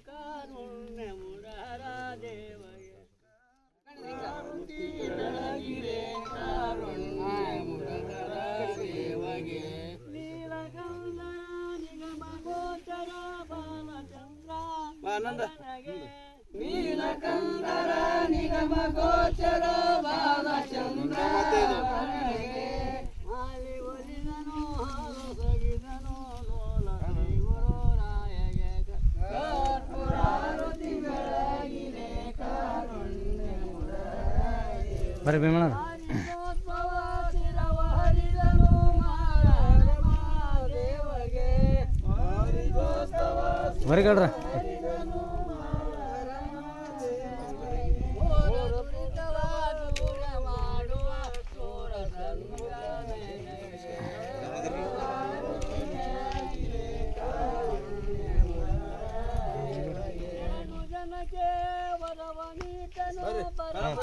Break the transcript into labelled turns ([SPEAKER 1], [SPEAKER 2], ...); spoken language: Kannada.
[SPEAKER 1] ಕಾರುಣ್ಯ ಮುರಾರ ದೇವಗೆ ಬೆಳಗಿರೆ ಕಾರುಣ್ಯ ಮುರಾರ ದೇವಗೆ ನೀಲಕಂಠ ನಿಗಮ ಗೋಚರ ಬಾಲಚಂದ್ರ ನೀಲಕಂಠರ ನಿಗಮ ಗೋಚರ ಬಾಲಚಂದ್ರ ಹಾಲಿ ಒಲಿದನು ಹಾಲು ಸಗಿದನು ಲೋಲ ಗುರುರಾಯಗೆ ಕರ್ಪೂರಾರತಿ ಬೆಳಗಿರೆ ಕಾರುಣ್ಯ
[SPEAKER 2] ಬರ್ರಿ ಭೀಮಣ್ಣ
[SPEAKER 1] ಹರಿದೋತ್ಸವ ಶಿರವ ಹರಿದನು ದೇವಗೆ ಹರಿದೋತ್ಸವ
[SPEAKER 2] ಬರಿಗಳ್ರ
[SPEAKER 1] ಜನಕ್ಕೆ ವರವನೀತನು ಪರಮ